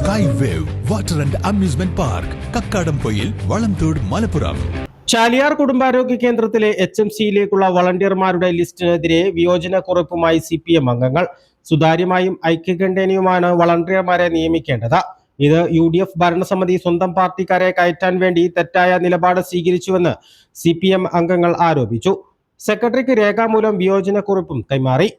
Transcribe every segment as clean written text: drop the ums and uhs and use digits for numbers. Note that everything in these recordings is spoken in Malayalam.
Sky wave water and amusement park Kakkadampoyil Valamthode Malappuram. Chaliyar കുടുംബാരോഗ്യ കേന്ദ്രത്തിലെ HMCയിലേക്കുള്ള വളണ്ടിയർമാരുടെ ലിസ്റ്റിനെതിരെ വിയോജനക്കുറിപ്പുമായി CPM അംഗങ്ങൾ. സുതാര്യമായും ഐക്യകണ്ഠേനയുമാണ് വളണ്ടിയർമാരെ നിയമിക്കേണ്ടത്. ഇത് UDF ഭരണസമിതി സ്വന്തം പാർട്ടിക്കാരെ കയറ്റാൻ വേണ്ടി തെറ്റായ നിലപാട് സ്വീകരിച്ചുവെന്ന് CPM അംഗങ്ങൾ ആരോപിച്ചു. സെക്രട്ടറിക്ക് രേഖാമൂലം വിയോജനക്കുറിപ്പും കൈമാറി.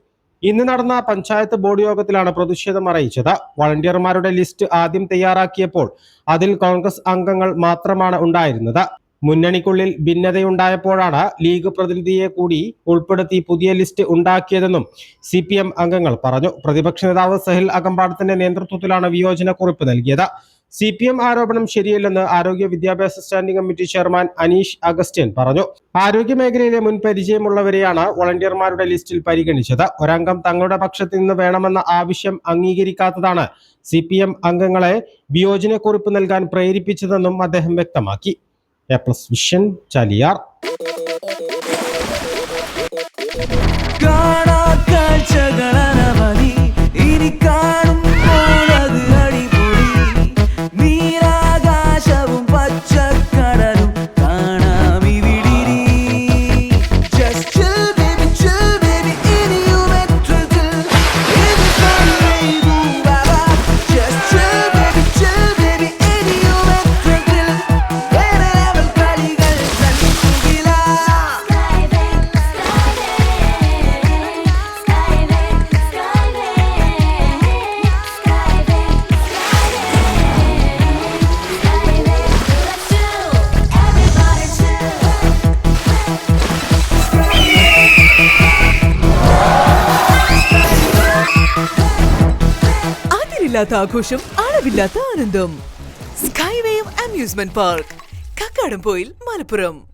ഇന്ന് നടന്ന പഞ്ചായത്ത് ബോർഡ് യോഗത്തിലാണ് പ്രതിഷേധം അറിയിച്ചത്. വളണ്ടിയർമാരുടെ ലിസ്റ്റ് ആദ്യം തയ്യാറാക്കിയപ്പോൾ അതിൽ കോൺഗ്രസ് അംഗങ്ങൾ മാത്രമാണ് ഉണ്ടായിരുന്നത്. മുന്നണിക്കുള്ളിൽ ഭിന്നതയുണ്ടായപ്പോഴാണ് ലീഗ് പ്രതിനിധിയെ കൂടി ഉൾപ്പെടുത്തി പുതിയ ലിസ്റ്റ് ഉണ്ടാക്കിയതെന്നും CPM അംഗങ്ങൾ പറഞ്ഞു. പ്രതിപക്ഷ നേതാവ് സഹിൽ അകമ്പാടത്തിന്റെ നേതൃത്വത്തിലാണ് വിയോജനക്കുറിപ്പ് നൽകിയത്. CPM ആരോപണം ശരിയല്ലെന്ന് ആരോഗ്യ വിദ്യാഭ്യാസ standing committee chairman Aneesh Augustine പറഞ്ഞു. ആരോഗ്യ മേഖലയിലെ മുൻ പരിചയമുള്ളവരെയാണ് വളണ്ടിയർമാരുടെ ലിസ്റ്റിൽ പരിഗണിച്ചത്. ഒരംഗം തങ്ങളുടെ പക്ഷത്ത് നിന്ന് വേണമെന്ന ആവശ്യം അംഗീകരിക്കാത്തതാണ് CPM അംഗങ്ങളെ വിയോജനക്കുറിപ്പ് നൽകാൻ പ്രേരിപ്പിച്ചതെന്നും അദ്ദേഹം വ്യക്തമാക്കി. A+ vision Chaliyar. ഇല്ലാത്ത ആഘോഷം, അളവില്ലാത്ത ആനന്ദം. Skywave amusement park, Kakkadampoyil, Malappuram.